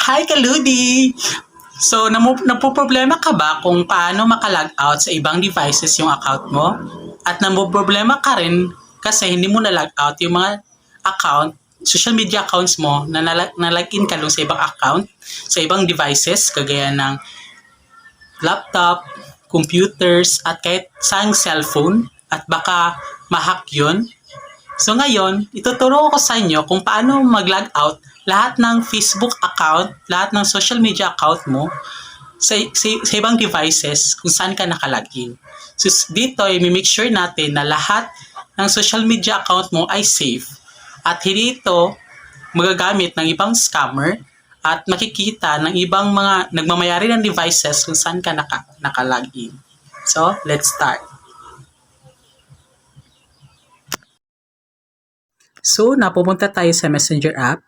Hi, Kaludi! So, napoproblema ka ba kung paano makalog out sa ibang devices yung account mo? At namoproblema ka rin kasi hindi mo na-log out yung mga social media accounts mo na na-login ka lang sa ibang account, sa ibang devices, kagaya ng laptop, computers, at kahit saang cellphone, at baka ma-hack yun. So ngayon, ituturo ko sa inyo kung paano mag-log out lahat ng Facebook account, lahat ng social media account mo sa ibang devices kung saan ka nakalagin. So dito, i-make sure natin na lahat ng social media account mo ay safe at hindi ito magagamit ng ibang scammer at makikita ng ibang mga nagmamayari ng devices kung saan ka nakalagin. So, let's start. So, napupunta tayo sa Messenger app.